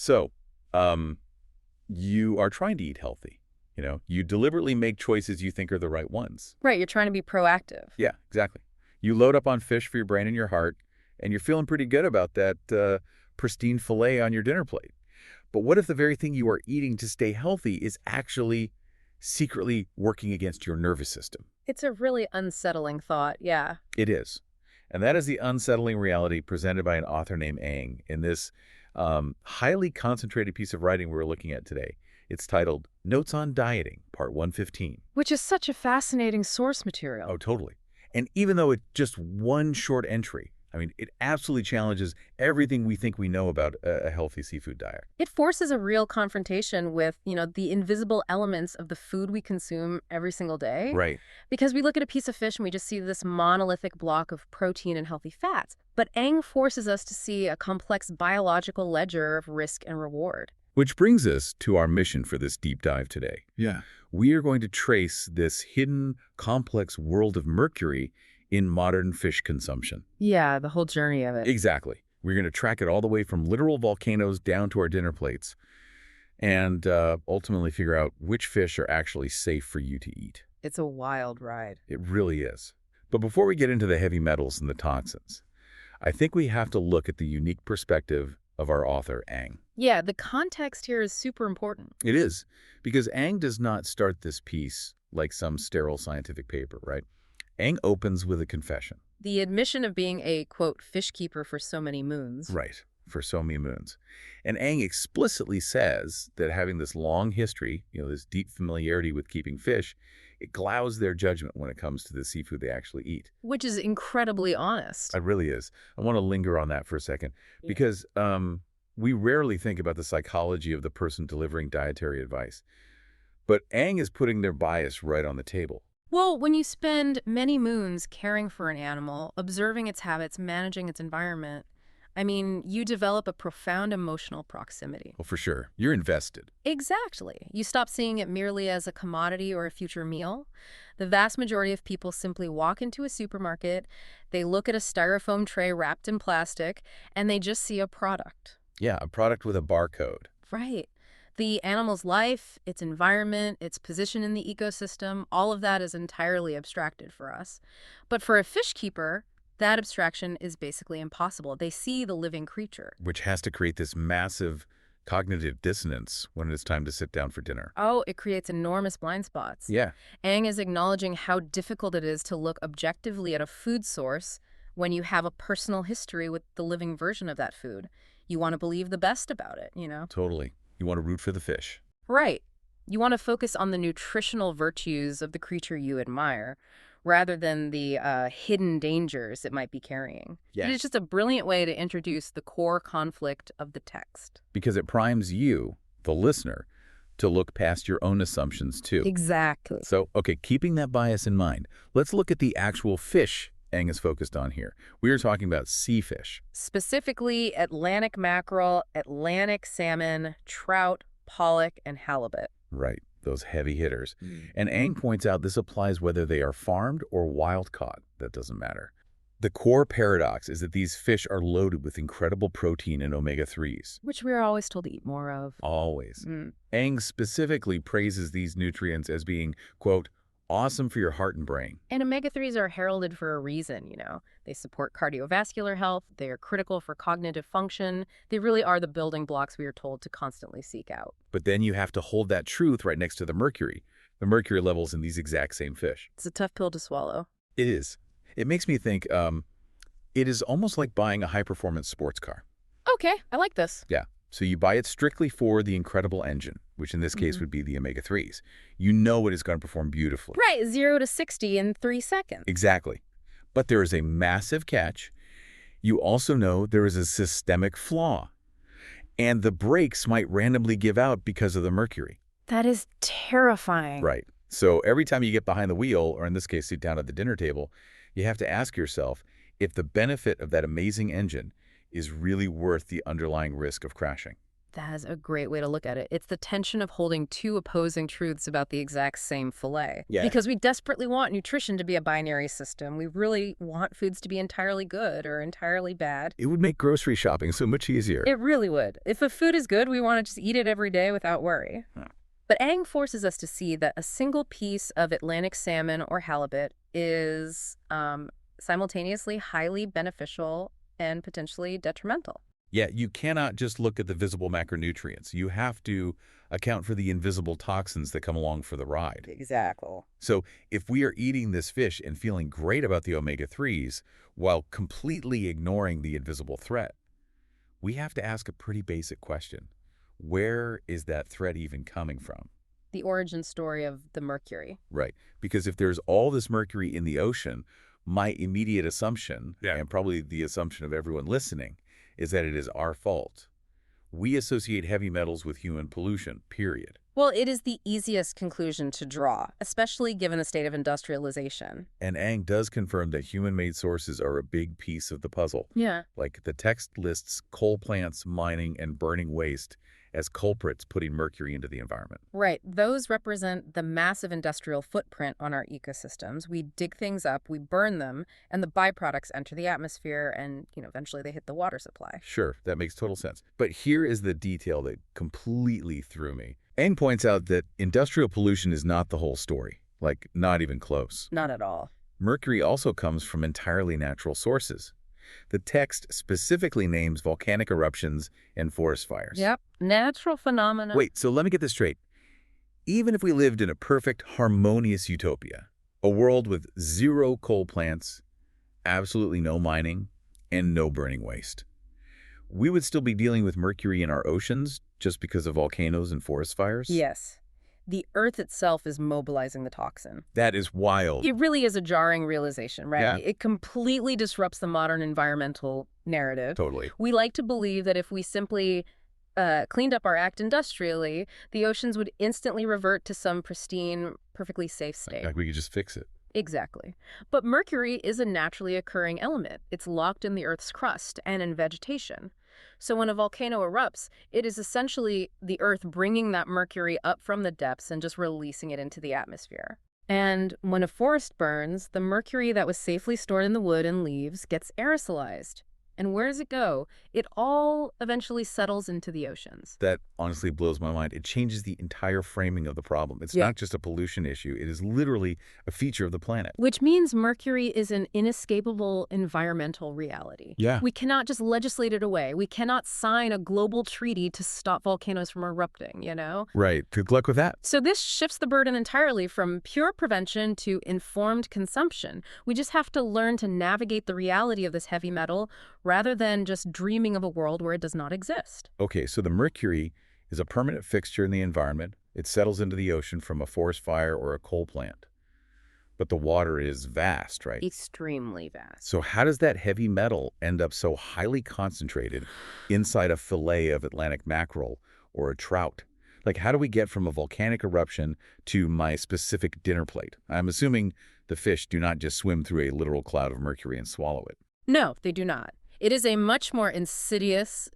So, you are trying to eat healthy. You deliberately make choices you think are the right ones. Right, you're trying to be proactive. Yeah, exactly. You load up on fish for your brain and your heart, and you're feeling pretty good about that pristine fillet on your dinner plate. But what if the very thing you are eating to stay healthy is actually secretly working against your nervous system? It's a really unsettling thought, yeah. It is. And that is the unsettling reality presented by an author named Ang in this highly concentrated piece of writing we're looking at today. It's titled Notes on Dieting, Part 115. Which is such a fascinating source material. Oh, totally. And even though it's just one short entry, it absolutely challenges everything we think we know about a healthy seafood diet. It forces a real confrontation with, the invisible elements of the food we consume every single day. Right. Because we look at a piece of fish and we just see this monolithic block of protein and healthy fats. But Ang forces us to see a complex biological ledger of risk and reward. Which brings us to our mission for this deep dive today. Yeah. We are going to trace this hidden, complex world of mercury in modern fish consumption. Yeah, the whole journey of it. Exactly. We're going to track it all the way from literal volcanoes down to our dinner plates and ultimately figure out which fish are actually safe for you to eat. It's a wild ride. It really is. But before we get into the heavy metals and the toxins, I think we have to look at the unique perspective of our author, Ang. Yeah, the context here is super important. It is, because Ang does not start this piece like some sterile scientific paper, right? Ang opens with a confession. The admission of being a, quote, fish keeper for so many moons. Right, for so many moons. And Ang explicitly says that having this long history, this deep familiarity with keeping fish, it clouds their judgment when it comes to the seafood they actually eat. Which is incredibly honest. It really is. I want to linger on that for a second, because we rarely think about the psychology of the person delivering dietary advice. But Ang is putting their bias right on the table. Well, when you spend many moons caring for an animal, observing its habits, managing its environment, you develop a profound emotional proximity. Well, for sure. You're invested. Exactly. You stop seeing it merely as a commodity or a future meal. The vast majority of people simply walk into a supermarket, they look at a styrofoam tray wrapped in plastic, and they just see a product. Yeah, a product with a barcode. Right. The animal's life, its environment, its position in the ecosystem, all of that is entirely abstracted for us. But for a fish keeper, that abstraction is basically impossible. They see the living creature. Which has to create this massive cognitive dissonance when it's time to sit down for dinner. Oh, it creates enormous blind spots. Yeah. Ang is acknowledging how difficult it is to look objectively at a food source when you have a personal history with the living version of that food. You want to believe the best about it, Totally. You want to root for the fish. Right. You want to focus on the nutritional virtues of the creature you admire, rather than the hidden dangers it might be carrying. Yeah. It is just a brilliant way to introduce the core conflict of the text. Because it primes you, the listener, to look past your own assumptions too. Exactly. So, okay, keeping that bias in mind, let's look at the actual fish Ang is focused on here. We are talking about sea fish. Specifically Atlantic mackerel, Atlantic salmon, trout, pollock, and halibut. Right, those heavy hitters. And Ang points out this applies whether they are farmed or wild-caught. That doesn't matter. The core paradox is that these fish are loaded with incredible protein and omega-3s. Which we are always told to eat more of. Always. Ang specifically praises these nutrients as being, quote, awesome for your heart and brain. And omega-3s are heralded for a reason, They support cardiovascular health. They are critical for cognitive function. They really are the building blocks we are told to constantly seek out. But then you have to hold that truth right next to the mercury levels in these exact same fish. It's a tough pill to swallow. It is. It makes me think it is almost like buying a high-performance sports car. Okay, I like this. Yeah. So you buy it strictly for the incredible engine, which in this case would be the omega-3s. You know it is going to perform beautifully. Right, 0 to 60 in 3 seconds. Exactly. But there is a massive catch. You also know there is a systemic flaw. And the brakes might randomly give out because of the mercury. That is terrifying. Right. So every time you get behind the wheel, or in this case, sit down at the dinner table, you have to ask yourself if the benefit of that amazing engine is really worth the underlying risk of crashing. That's a great way to look at it. It's the tension of holding two opposing truths about the exact same fillet. Yeah. Because we desperately want nutrition to be a binary system. We really want foods to be entirely good or entirely bad. It would make grocery shopping so much easier. It really would. If a food is good, we want to just eat it every day without worry. Huh. But Ang forces us to see that a single piece of Atlantic salmon or halibut is simultaneously highly beneficial and potentially detrimental. Yeah, you cannot just look at the visible macronutrients. You have to account for the invisible toxins that come along for the ride. Exactly. So if we are eating this fish and feeling great about the omega-3s while completely ignoring the invisible threat, we have to ask a pretty basic question. Where is that threat even coming from? The origin story of the mercury. Right. Because if there's all this mercury in the ocean, my immediate assumption, and probably the assumption of everyone listening, is that it is our fault. We associate heavy metals with human pollution, period. Well, it is the easiest conclusion to draw, especially given the state of industrialization. And Ang does confirm that human-made sources are a big piece of the puzzle. Yeah. Like the text lists coal plants, mining, and burning waste as culprits putting mercury into the environment. Right. Those represent the massive industrial footprint on our ecosystems. We dig things up, we burn them, and the byproducts enter the atmosphere and, eventually they hit the water supply. Sure, that makes total sense. But here is the detail that completely threw me. Ang points out that industrial pollution is not the whole story. Like, not even close. Not at all. Mercury also comes from entirely natural sources. The text specifically names volcanic eruptions and forest fires. Yep, natural phenomena. Wait, so let me get this straight. Even if we lived in a perfect, harmonious utopia, a world with zero coal plants, absolutely no mining, and no burning waste, we would still be dealing with mercury in our oceans just because of volcanoes and forest fires? Yes. The Earth itself is mobilizing the toxin. That is wild. It really is a jarring realization, right? Yeah. It completely disrupts the modern environmental narrative. Totally. We like to believe that if we simply cleaned up our act industrially, the oceans would instantly revert to some pristine, perfectly safe state. Like we could just fix it. Exactly. But mercury is a naturally occurring element. It's locked in the Earth's crust and in vegetation. So when a volcano erupts, it is essentially the Earth bringing that mercury up from the depths and just releasing it into the atmosphere. And when a forest burns, the mercury that was safely stored in the wood and leaves gets aerosolized. And where does it go? It all eventually settles into the oceans. That honestly blows my mind. It changes the entire framing of the problem. It's not just a pollution issue. It is literally a feature of the planet. Which means mercury is an inescapable environmental reality. Yeah. We cannot just legislate it away. We cannot sign a global treaty to stop volcanoes from erupting, Right. Good luck with that. So this shifts the burden entirely from pure prevention to informed consumption. We just have to learn to navigate the reality of this heavy metal rather than just dreaming of a world where it does not exist. Okay, so the mercury is a permanent fixture in the environment. It settles into the ocean from a forest fire or a coal plant. But the water is vast, right? Extremely vast. So how does that heavy metal end up so highly concentrated inside a fillet of Atlantic mackerel or a trout? Like, how do we get from a volcanic eruption to my specific dinner plate? I'm assuming the fish do not just swim through a literal cloud of mercury and swallow it. No, they do not. It is a much more insidious,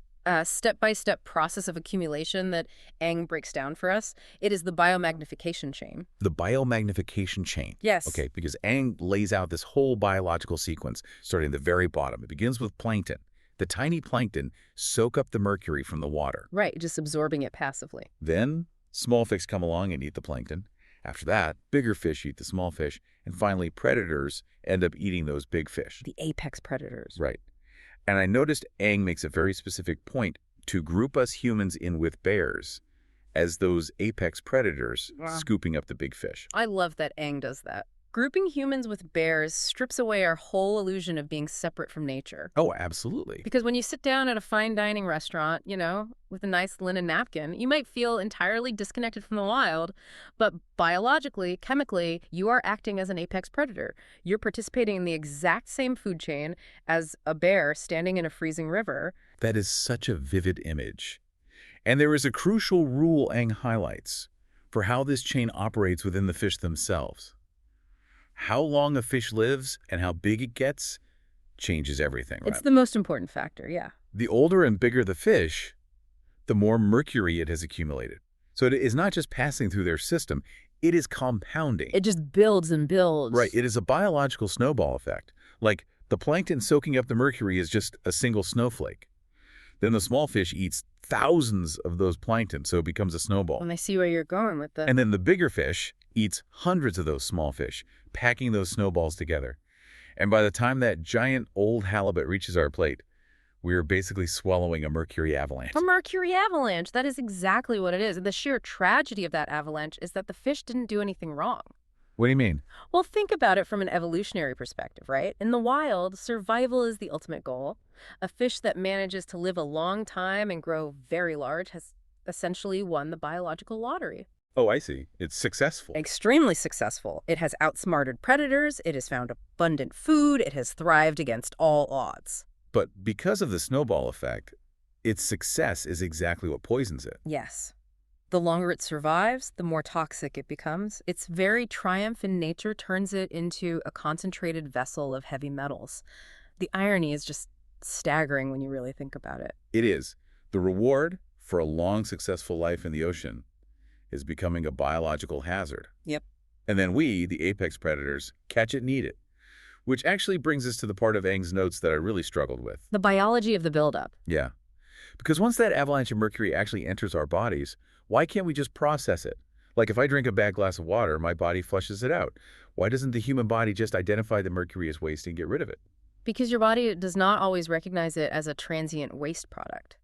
step-by-step process of accumulation that Ang breaks down for us. It is the biomagnification chain. The biomagnification chain. Yes. Okay, because Ang lays out this whole biological sequence starting at the very bottom. It begins with plankton. The tiny plankton soak up the mercury from the water. Right, just absorbing it passively. Then small fish come along and eat the plankton. After that, bigger fish eat the small fish. And finally, predators end up eating those big fish. The apex predators. Right. And I noticed Ang makes a very specific point to group us humans in with bears as those apex predators scooping up the big fish. I love that Ang does that. Grouping humans with bears strips away our whole illusion of being separate from nature. Oh, absolutely. Because when you sit down at a fine dining restaurant, with a nice linen napkin, you might feel entirely disconnected from the wild, but biologically, chemically, you are acting as an apex predator. You're participating in the exact same food chain as a bear standing in a freezing river. That is such a vivid image. And there is a crucial rule Ang highlights for how this chain operates within the fish themselves. How long a fish lives and how big it gets changes everything, right? It's the most important factor, yeah. The older and bigger the fish, the more mercury it has accumulated. So it is not just passing through their system, it is compounding. It just builds and Right, builds. it is a biological snowball effect. Like, the plankton soaking up the mercury is just a single snowflake. Then the small fish eats thousands of those plankton, so it becomes a snowball. And I see where you're going with this. And then the bigger fish eats hundreds of those small fish, packing those snowballs together. And by the time that giant old halibut reaches our plate, we are basically swallowing a mercury avalanche. A mercury avalanche. That is exactly what it is. And the sheer tragedy of that avalanche is that the fish didn't do anything wrong. What do you mean? Well, think about it from an evolutionary perspective, right? In the wild, survival is the ultimate goal. A fish that manages to live a long time and grow very large has essentially won the biological lottery. Oh, I see. It's successful. Extremely successful. It has outsmarted predators, it has found abundant food, it has thrived against all odds. But because of the snowball effect, its success is exactly what poisons it. Yes. The longer it survives, the more toxic it becomes. Its very triumph in nature turns it into a concentrated vessel of heavy metals. The irony is just staggering when you really think about it. It is. The reward for a long, successful life in the ocean is becoming a biological hazard. Yep. And then we, the apex predators, catch it and eat it. Which actually brings us to the part of Eng's notes that I really struggled with. The biology of the buildup. Yeah. Because once that avalanche of mercury actually enters our bodies, why can't we just process it? Like if I drink a bad glass of water, my body flushes it out. Why doesn't the human body just identify the mercury as waste and get rid of it? Because your body does not always recognize it as a transient waste product.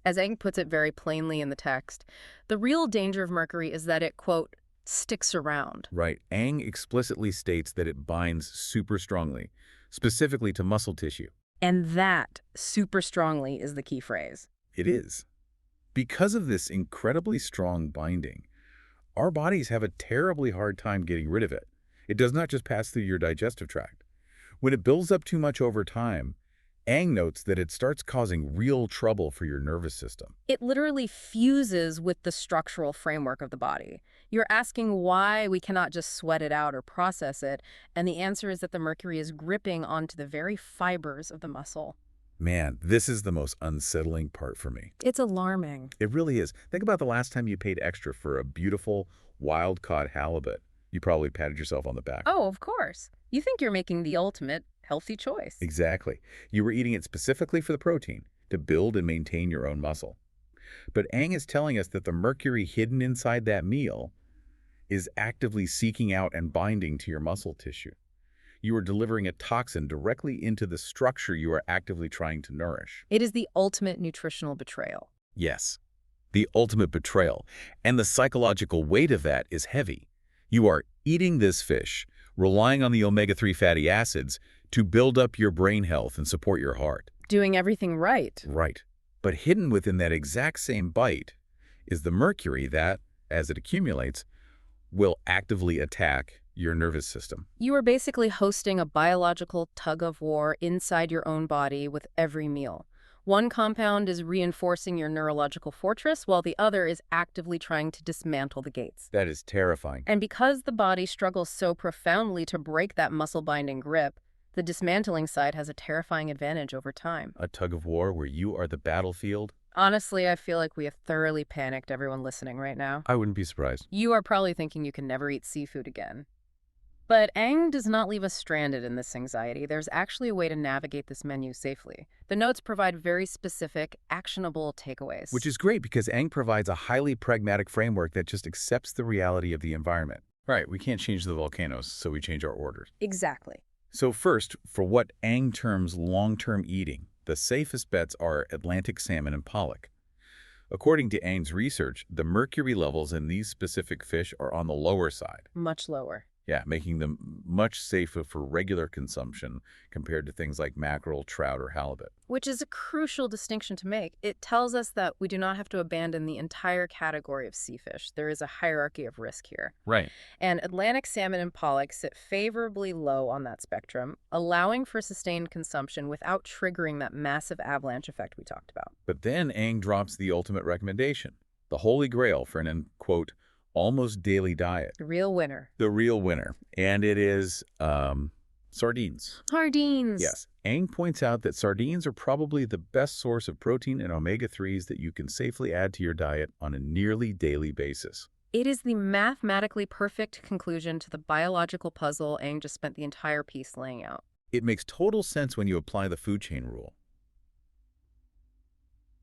As Eng puts it very plainly in the text, the real danger of mercury is that it, quote, sticks around. Right. Eng explicitly states that it binds super strongly, specifically to muscle tissue. And that, super strongly, is the key phrase. It is. Because of this incredibly strong binding, our bodies have a terribly hard time getting rid of it. It does not just pass through your digestive tract. When it builds up too much over time, Eng notes that it starts causing real trouble for your nervous system. It literally fuses with the structural framework of the body. You're asking why we cannot just sweat it out or process it, and the answer is that the mercury is gripping onto the very fibers of the muscle. Man, this is the most unsettling part for me. It's alarming. It really is. Think about the last time you paid extra for a beautiful, wild-caught halibut. You probably patted yourself on the back. Oh, of course. You think you're making the ultimate healthy choice. Exactly. You were eating it specifically for the protein, to build and maintain your own muscle. But Eng is telling us that the mercury hidden inside that meal is actively seeking out and binding to your muscle tissue. You are delivering a toxin directly into the structure you are actively trying to nourish. It is the ultimate nutritional betrayal. Yes, the ultimate betrayal. And the psychological weight of that is heavy. You are eating this fish, relying on the omega-3 fatty acids to build up your brain health and support your heart. Doing everything right. Right. But hidden within that exact same bite is the mercury that, as it accumulates, will actively attack your nervous system. You are basically hosting a biological tug-of-war inside your own body with every meal. One compound is reinforcing your neurological fortress, while the other is actively trying to dismantle the gates. That is terrifying. And because the body struggles so profoundly to break that muscle-binding grip, the dismantling side has a terrifying advantage over time. A tug of war where you are the battlefield? Honestly, I feel like we have thoroughly panicked everyone listening right now. I wouldn't be surprised. You are probably thinking you can never eat seafood again. But Eng does not leave us stranded in this anxiety. There's actually a way to navigate this menu safely. The notes provide very specific, actionable takeaways. Which is great because Eng provides a highly pragmatic framework that just accepts the reality of the environment. Right, we can't change the volcanoes, so we change our orders. Exactly. So first, for what Eng terms long-term eating, the safest bets are Atlantic salmon and pollock. According to Eng's research, the mercury levels in these specific fish are on the lower side. Much lower. Yeah, making them much safer for regular consumption compared to things like mackerel, trout, or halibut. Which is a crucial distinction to make. It tells us that we do not have to abandon the entire category of sea fish. There is a hierarchy of risk here. Right. And Atlantic salmon and pollock sit favorably low on that spectrum, allowing for sustained consumption without triggering that massive avalanche effect we talked about. But then Eng drops the ultimate recommendation, the holy grail for an, quote, almost daily diet. The real winner. The real winner. And it is Sardines. Sardines. Yes, Ang points out that sardines are probably the best source of protein and omega-3s that you can safely add to your diet on a nearly daily basis. It is the mathematically perfect conclusion to the biological puzzle Aang just spent the entire piece laying out. It makes total sense when you apply the food chain rule.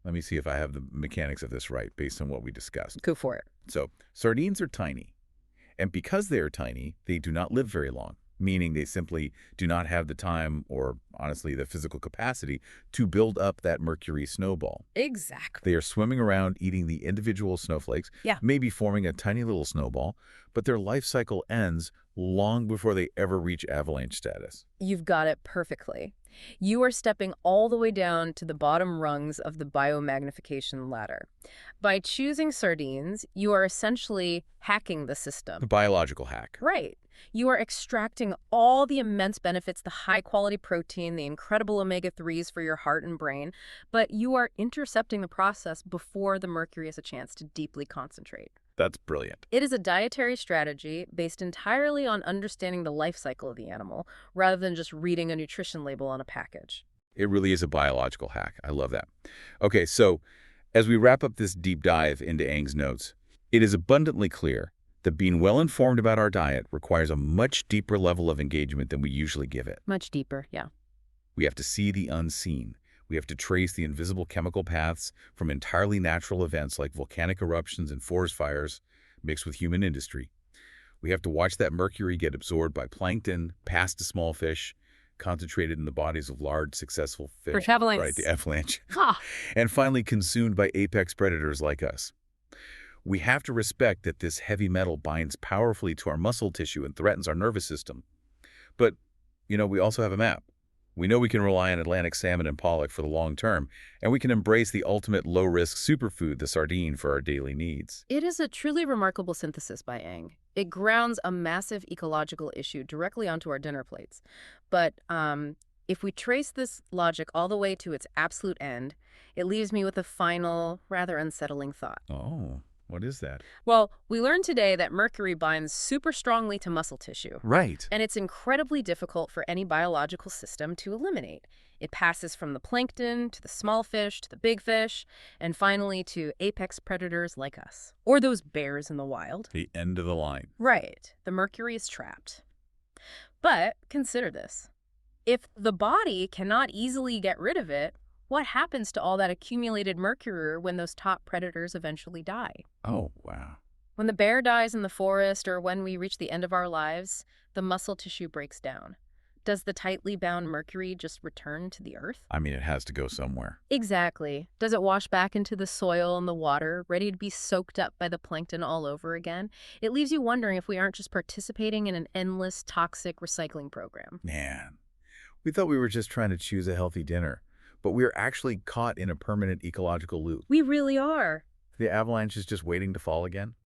Let me see if I have the mechanics of this right based on what we discussed. Go for it. So, sardines are tiny. And because they are tiny, they do not live very long, meaning they simply do not have the time or, honestly, the physical capacity to build up that mercury snowball. Exactly. They are swimming around eating the individual snowflakes, Yeah. maybe forming a tiny little snowball, but their life cycle ends long before they ever reach avalanche status. You've got it perfectly. You are stepping all the way down to the bottom rungs of the biomagnification ladder. By choosing sardines, you are essentially hacking the system. The biological hack. Right. You are extracting all the immense benefits, the high-quality protein, the incredible omega-3s for your heart and brain, but you are intercepting the process before the mercury has a chance to deeply concentrate. That's brilliant. It is a dietary strategy based entirely on understanding the life cycle of the animal, rather than just reading a nutrition label on a package. It really is a biological hack. I love that. Okay, so as we wrap up this deep dive into Ang's notes, it is abundantly clear that being well-informed about our diet requires a much deeper level of engagement than we usually give it. Much deeper, yeah. We have to see the unseen. We have to trace the invisible chemical paths from entirely natural events like volcanic eruptions and forest fires mixed with human industry. We have to watch that mercury get absorbed by plankton, passed to small fish, concentrated in the bodies of large, successful fish. For avalanche. Right, the avalanche. Ha! And finally consumed by apex predators like us. We have to respect that this heavy metal binds powerfully to our muscle tissue and threatens our nervous system. But, we also have a map. We know we can rely on Atlantic salmon and pollock for the long term, and we can embrace the ultimate low-risk superfood, the sardine, for our daily needs. It is a truly remarkable synthesis by Aang. It grounds a massive ecological issue directly onto our dinner plates. But if we trace this logic all the way to its absolute end, it leaves me with a final, rather unsettling thought. Oh, what is that? Well, we learned today that mercury binds super strongly to muscle tissue. Right. And it's incredibly difficult for any biological system to eliminate. It passes from the plankton to the small fish to the big fish, and finally to apex predators like us. Or those bears in the wild. The end of the line. Right. The mercury is trapped. But consider this. If the body cannot easily get rid of it, what happens to all that accumulated mercury when those top predators eventually die? Oh, wow. When the bear dies in the forest or when we reach the end of our lives, the muscle tissue breaks down. Does the tightly bound mercury just return to the earth? I mean, it has to go somewhere. Exactly. Does it wash back into the soil and the water, ready to be soaked up by the plankton all over again? It leaves you wondering if we aren't just participating in an endless toxic recycling program. Man, we thought we were just trying to choose a healthy dinner, but we're actually caught in a permanent ecological loop. We really are. The avalanche is just waiting to fall again.